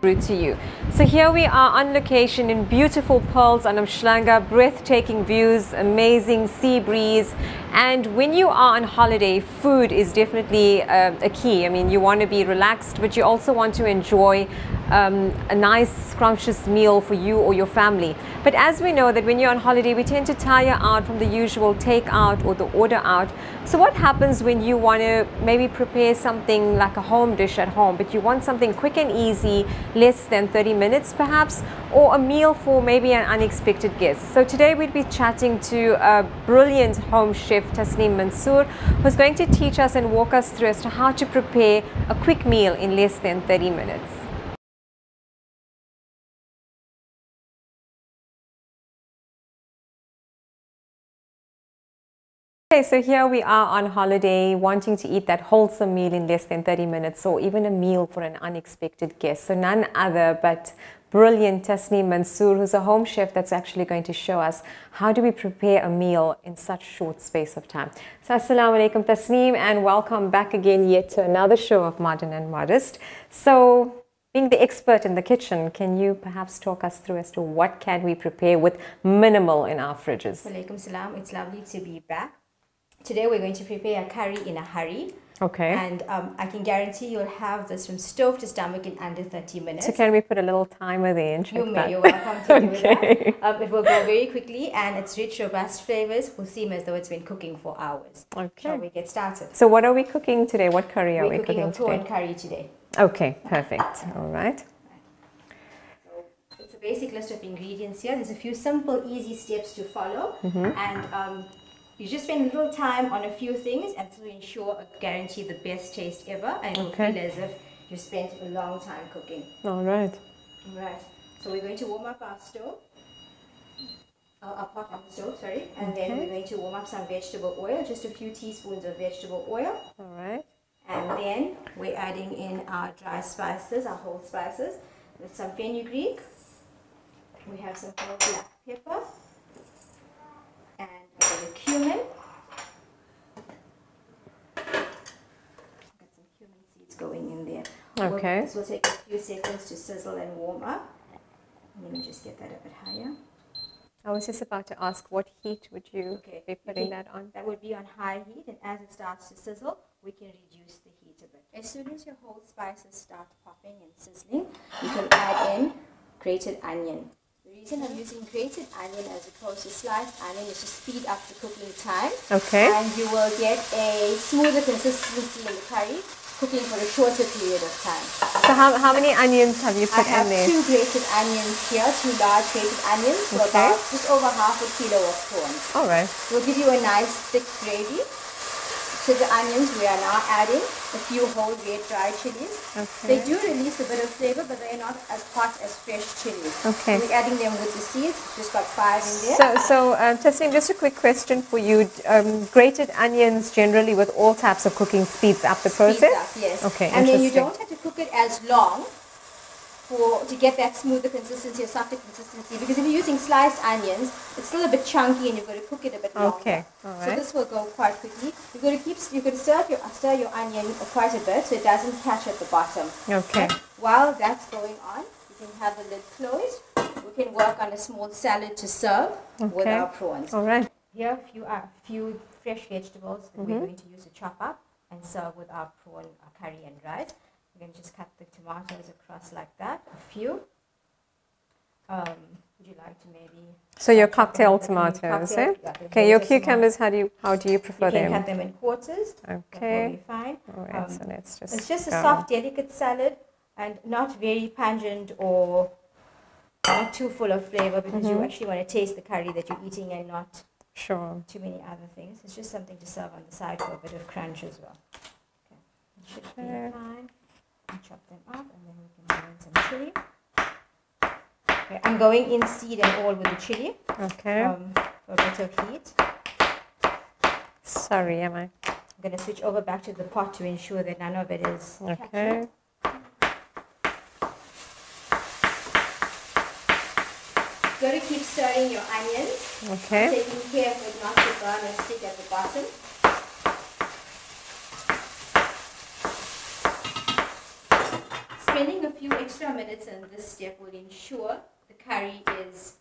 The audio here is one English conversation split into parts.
route to you. So here we are on location in beautiful Pearls on Umhlanga, breathtaking views, amazing sea breeze, and when you are on holiday, food is definitely a key. I mean, you want to be relaxed, but you also want to enjoy a nice scrumptious meal for you or your family. But as we know that when you're on holiday, we tend to tire out from the usual takeout or the order out. So what happens when you want to maybe prepare something like a home dish at home, but you want something quick and easy, less than 30 minutes perhaps, or a meal for maybe an unexpected guest? So today we'll be chatting to a brilliant home chef, Tasneem Mansoor, who's going to teach us and walk us through as to how to prepare a quick meal in less than 30 minutes. Okay, so here we are on holiday, wanting to eat that wholesome meal in less than 30 minutes, or even a meal for an unexpected guest. So none other but brilliant Tasneem Mansoor, who's a home chef that's actually going to show us how do we prepare a meal in such short space of time. So assalamu alaikum Tasneem, and welcome back again yet to another show of Modern and Modest. So being the expert in the kitchen, can you perhaps talk us through as to what can we prepare with minimal in our fridges? Walaikum salam. It's lovely to be back. Today we're going to prepare a curry in a hurry. Okay. And I can guarantee you'll have this from stove to stomach in under 30 minutes. So can we put a little timer there and check You may. that? You're welcome to do that. It will go very quickly, and its rich, robust flavors will seem as though it's been cooking for hours. Okay. Shall we get started? So what are we cooking today? What curry are we We're cooking a prawn today? curry today. Okay, perfect. All right. So it's a basic list of ingredients here. There's a few simple, easy steps to follow. And you just spend a little time on a few things and to ensure, guarantee the best taste ever, and it will feel as if you spent a long time cooking. All right. All right. So we're going to warm up our stove, our pot on the stove, sorry, and then we're going to warm up some vegetable oil, just a few teaspoons of vegetable oil. All right. And then we're adding in our dry spices, our whole spices, with some fenugreek. We have some whole black pepper. And a bit of cumin. Got some cumin seeds going in there. Okay. This will take a few seconds to sizzle and warm up. Let me just get that a bit higher. I was just about to ask, what heat would you be putting that on? That would be on high heat, and as it starts to sizzle, we can reduce the heat a bit. As soon as your whole spices start popping and sizzling, you can add in grated onion. The reason I'm using grated onion as opposed to sliced onion is to speed up the cooking time. Okay. And you will get a smoother consistency in the curry, cooking for a shorter period of time. So how many onions have you put in there? I have 2 grated onions here, 2 large grated onions, for about just over half a kilo of prawns. All right. It will give you a nice thick gravy. To the onions, we are now adding a few whole red dry chilies. Okay. They do release a bit of flavor, but they are not as hot as fresh chilies. Okay. We're adding them with the seeds. Just got 5 in there. So Tasneem, just a quick question for you. Grated onions generally with all types of cooking speeds up the process? Speeds up, yes. Okay, and then you don't have to cook it as long to get that smoother consistency or softer consistency, because if you're using sliced onions, it's still a bit chunky and you've got to cook it a bit longer. Okay, all right. So this will go quite quickly. You've got to stir your onion quite a bit so it doesn't catch at the bottom. Okay. While that's going on, you can have the lid closed. We can work on a small salad to serve with our prawns. All right. Here a few fresh vegetables that we're going to use to chop up and serve with our prawn curry and rice. We're going to just cut the tomatoes across like that, a few. Would you like to maybe... So your cocktail tomatoes, eh? Yeah, okay, your cucumbers, how do you prefer them? You can cut them in quarters. Okay. That will be fine. All right, so let's just It's just a soft, delicate salad and not very pungent or not too full of flavor, because you actually want to taste the curry that you're eating and not too many other things. It's just something to serve on the side for a bit of crunch as well. Okay, it should be fine. Chop them up, and then we can add in some chili. Okay, I'm going in seed and all with the chili. Okay. For a bit of heat. Sorry, am I? I'm going to switch over back to the pot to ensure that none of it is okay. You've got to keep stirring your onions. Okay. Taking care of it not to burn or stick at the bottom. Spending a few extra minutes in this step will ensure the curry is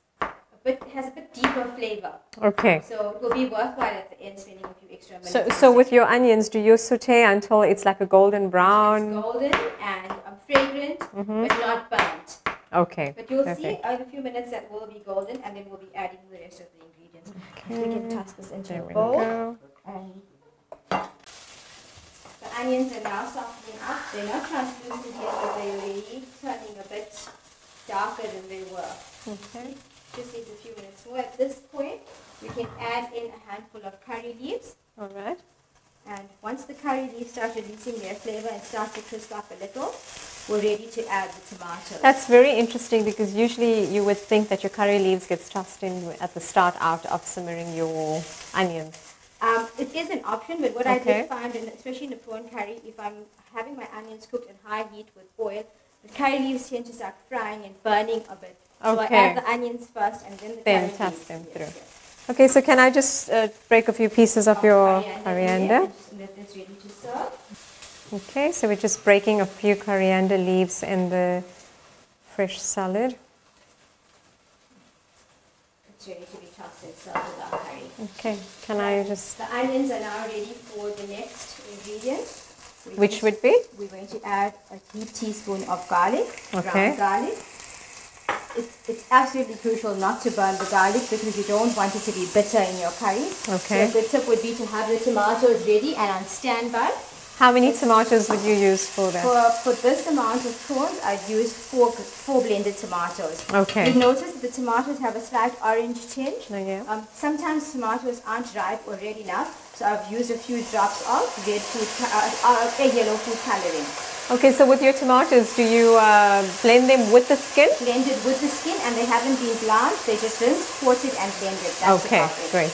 has a bit deeper flavor. Okay. So it will be worthwhile at the end spending a few extra minutes. So with your onions, do you saute until it's like a golden brown? It's golden and fragrant, but not burnt. Okay. But you'll see in a few minutes that will be golden, and then we'll be adding the rest of the ingredients. Okay. We can toss this into There a we bowl. go. And the onions are now softening up. They're not translucent yet, but they're already turning a bit darker than they were. Okay. Just needs a few minutes more. At this point, we can add in a handful of curry leaves. All right. And once the curry leaves start releasing their flavor and start to crisp up a little, we're ready to add the tomatoes. That's very interesting because usually you would think that your curry leaves gets tossed in at the start out of simmering your onions. It is an option, but what I did find, and especially in the prawn curry, if I'm having my onions cooked in high heat with oil, the curry leaves tend to start frying and burning a bit. So I add the onions first and then the curry leaves. Toss them through. Yes. Okay, so can I just break a few pieces of your coriander? Just let this ready to serve. Okay, so we're just breaking a few coriander leaves in the fresh salad. It's ready to be tossed and served with our curry. Okay, can I just... The onions are now ready for the next ingredient. Which would be? We're going to add a heaped teaspoon of garlic, ground garlic. It's absolutely crucial not to burn the garlic because you don't want it to be bitter in your curry. Okay. So the tip would be to have the tomatoes ready and on standby. How many tomatoes would you use for that? For this amount of prawns, I'd use four blended tomatoes. Okay. You'll notice that the tomatoes have a slight orange tinge. Oh, yeah. Sometimes tomatoes aren't ripe or red enough, so I've used a few drops of yellow food coloring. Okay, so with your tomatoes, do you blend them with the skin? Blended with the skin, and they haven't been blanched. They just rinsed, quartered, and blended. That's okay, great.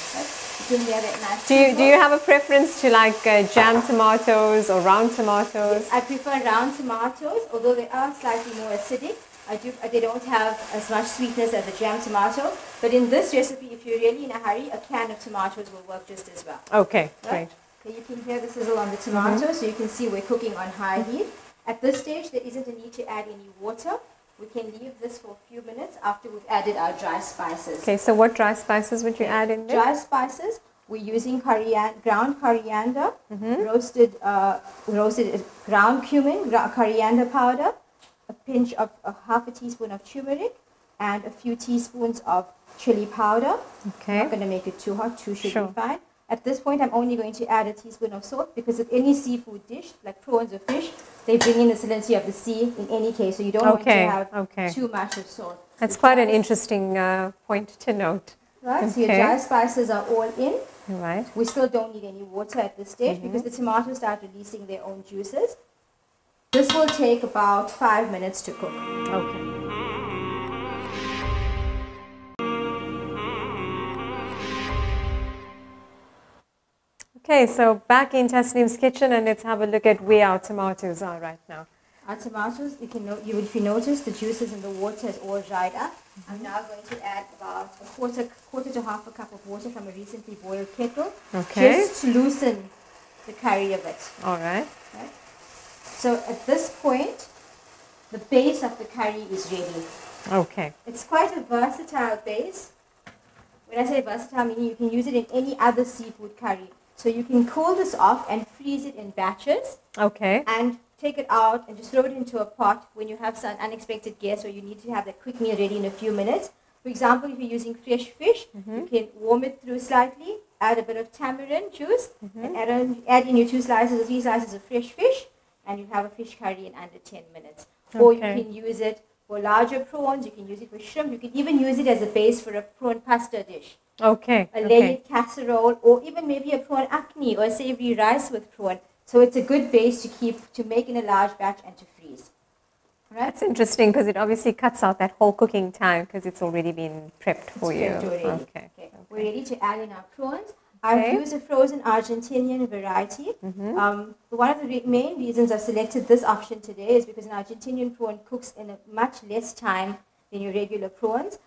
You can hear that nice. Do you have a preference to like jam tomatoes or round tomatoes? Yes, I prefer round tomatoes, although they are slightly more acidic. They don't have as much sweetness as a jam tomato. But in this recipe, if you're really in a hurry, a can of tomatoes will work just as well. Okay, great. Okay, you can hear the sizzle on the tomatoes, so you can see we're cooking on high heat. At this stage, there isn't a need to add any water. We can leave this for a few minutes after we've added our dry spices. Okay, so what dry spices would you add in there? Dry spices, we're using ground coriander, roasted ground cumin, coriander powder, a pinch of half a teaspoon of turmeric, and a few teaspoons of chili powder. Okay. I'm not going to make it too hot, two should be fine. At this point, I'm only going to add a teaspoon of salt because with any seafood dish, like prawns or fish, they bring in the salinity of the sea in any case, so you don't want to have too much of salt. That's quite an interesting point to note. Right, so your dry spices are all in. Right. We still don't need any water at this stage because the tomatoes start releasing their own juices. This will take about 5 minutes to cook. Okay. Okay, so back in Tasneem's kitchen, and let's have a look at where our tomatoes are right now. Our tomatoes, if you notice, the juices in the water is all dried up. I'm now going to add about a quarter to half a cup of water from a recently boiled kettle, just to loosen the curry a bit. All right. So at this point, the base of the curry is ready. Okay. It's quite a versatile base. When I say versatile, meaning you can use it in any other seafood curry. So you can cool this off and freeze it in batches. Okay. And take it out and just throw it into a pot when you have some unexpected guests or you need to have that quick meal ready in a few minutes. For example, if you're using fresh fish, you can warm it through slightly, add a bit of tamarind juice, and add in your 2 slices or 3 slices of fresh fish, and you have a fish curry in under 10 minutes. Or you can use it for larger prawns, you can use it for shrimp, you can even use it as a base for a prawn pasta dish. Okay. A layered casserole, or even maybe a prawn acne or a savory rice with prawn. So it's a good base to make in a large batch and to freeze. Right? That's interesting because it obviously cuts out that whole cooking time because it's already been prepped for you. Okay. We're ready to add in our prawns. I've used a frozen Argentinian variety. One of the main reasons I've selected this option today is because an Argentinian prawn cooks in a much less time than your regular prawns.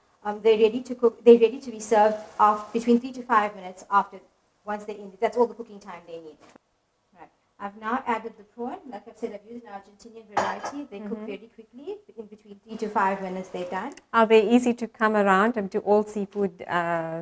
They're ready to cook. They're ready to be served between 3 to 5 minutes after once they're in. That's all the cooking time they need. Right. I've now added the prawn. Like I've said, I've used an Argentinian variety. They cook very quickly. In between 3 to 5 minutes, they're done. Are they easy to come around? And do all seafood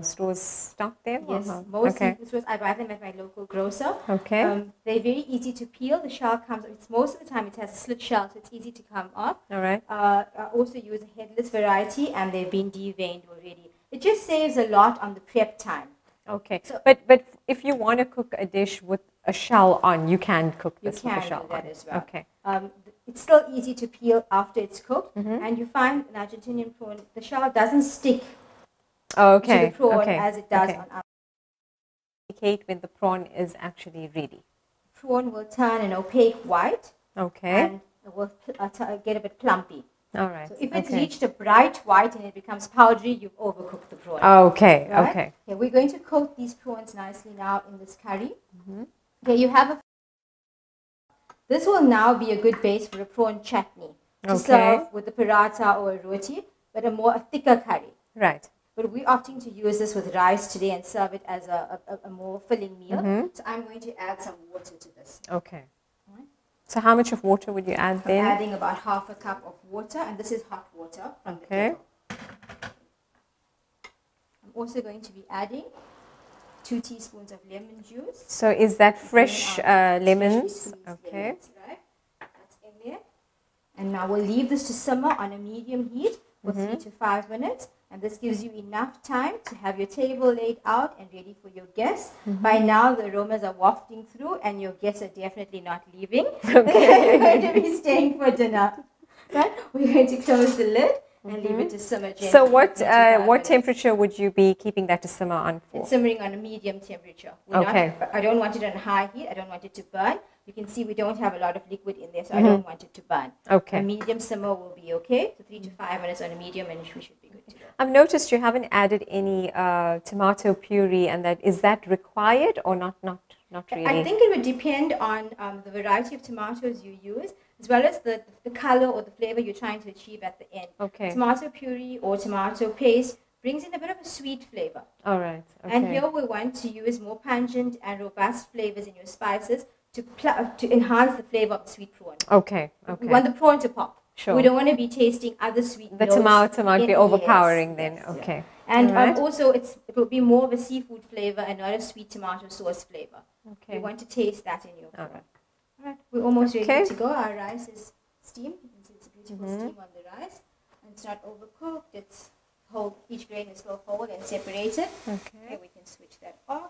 stores stock them? Yes, most seafood stores. I buy them at my local grocer. Okay. They're very easy to peel. The shell comes, most of the time it has a slit shell, so it's easy to come off. All right. I also use a headless variety, and they've been deveined already. It just saves a lot on the prep time. Okay, so, but if you want to cook a dish with a shell on, you can cook this with a shell do that on. as well. Okay. It's still easy to peel after it's cooked, and you find an Argentinian prawn, the shell doesn't stick to the prawn as it does on our. Indicate when the prawn is actually ready. Prawn will turn an opaque white. Okay. And it will get a bit plumpy. All right. So if it's reached a bright white and it becomes powdery, you've overcooked the prawn. Okay, right? okay. Okay, we're going to coat these prawns nicely now in this curry. Okay, you have this will now be a good base for a prawn chutney to serve with the paratha or a roti, but a thicker curry. Right. But we're opting to use this with rice today and serve it as a more filling meal. So I'm going to add some water to this. Okay. So how much of water would you add then? I'm adding about half a cup of water, and this is hot water from the kettle. I'm also going to be adding 2 teaspoons of lemon juice. So is that fresh lemons? Okay. Lemons, right? That's in there. And now we'll leave this to simmer on a medium heat for 3 to 5 minutes. And this gives you enough time to have your table laid out and ready for your guests. By now, the aromas are wafting through, and your guests are definitely not leaving. They're going to be staying for dinner. Right? We're going to close the lid and leave it to simmer gently. So what temperature would you be keeping that to simmer on for? It's simmering on a medium temperature. I don't want it on high heat. I don't want it to burn. You can see we don't have a lot of liquid in there, so I don't want it to burn. Okay. A medium simmer will be okay. So 3 to 5 minutes on a medium, and we should be good to go. I've noticed you haven't added any tomato puree, and is that required or not really? I think it would depend on the variety of tomatoes you use, as well as the color or the flavor you're trying to achieve at the end. Okay. Tomato puree or tomato paste brings in a bit of a sweet flavor. All right. Okay. And here we want to use more pungent and robust flavors in your spices to enhance the flavor of the sweet prawn. Okay. We want the prawn to pop. Sure. We don't want to be tasting other sweet notes. The tomato might be overpowering then. Yes, okay. Yeah. And also it will be more of a seafood flavor and not a sweet tomato sauce flavor. Okay. You want to taste that in your prawn. All right. All right. We're almost ready to go. Our rice is steamed. You can see it's a beautiful steam on the rice. And it's not overcooked. It's whole. Each grain is still whole and separated. Okay. We can switch that off.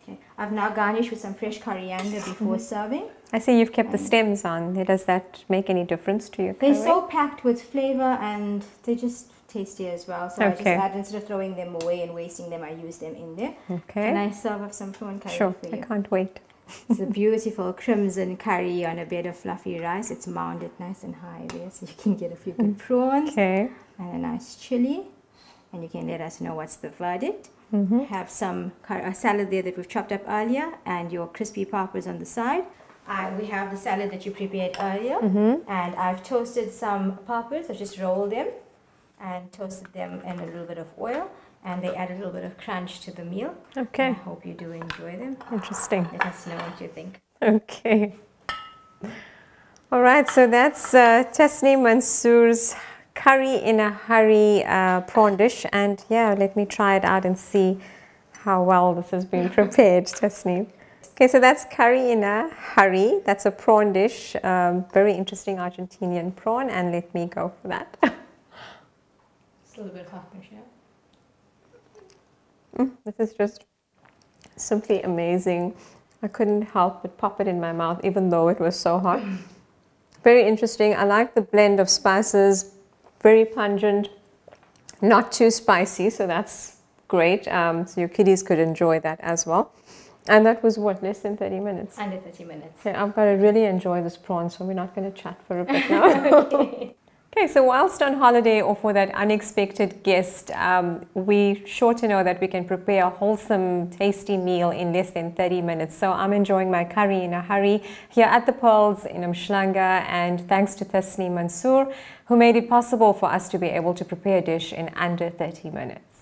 Okay. I've now garnished with some fresh coriander before serving. I see you've kept the stems on. Does that make any difference to you? They're so packed with flavor, and they just tasty as well. So I just add, instead of throwing them away and wasting them, I use them in there. Okay. Can I serve up some prawn curry for you? I can't wait. It's a beautiful crimson curry on a bed of fluffy rice. It's mounded nice and high there, so you can get a few good prawns. Okay. And a nice chili. And you can let us know what's the verdict. Have some salad there that we've chopped up earlier, and your crispy poppers on the side. We have the salad that you prepared earlier, and I've toasted some poppers. I just rolled them and toasted them in a little bit of oil, and they add a little bit of crunch to the meal. Okay. I hope you do enjoy them. Interesting. Let us know what you think. Okay. All right, so that's Tasneem Mansoor's curry in a hurry prawn dish, and yeah, let me try it out and see how well this has been prepared, Tasneem. Okay, so that's curry in a hurry. That's a prawn dish, very interesting Argentinian prawn, and let me go for that. It's a little bit hot, Michelle. This is just simply amazing. I couldn't help but pop it in my mouth, even though it was so hot. Very interesting. I like the blend of spices. Very pungent, not too spicy, so that's great. So your kiddies could enjoy that as well. And that was what, less than 30 minutes? Under 30 minutes. Yeah, I've got to really enjoy this prawn, so we're not going to chat for a bit now. Okay, so whilst on holiday or for that unexpected guest, we're sure to know that we can prepare a wholesome, tasty meal in less than 30 minutes. So I'm enjoying my curry in a hurry here at the Pearls in Umhlanga, and thanks to Tasneem Mansoor, who made it possible for us to be able to prepare a dish in under 30 minutes.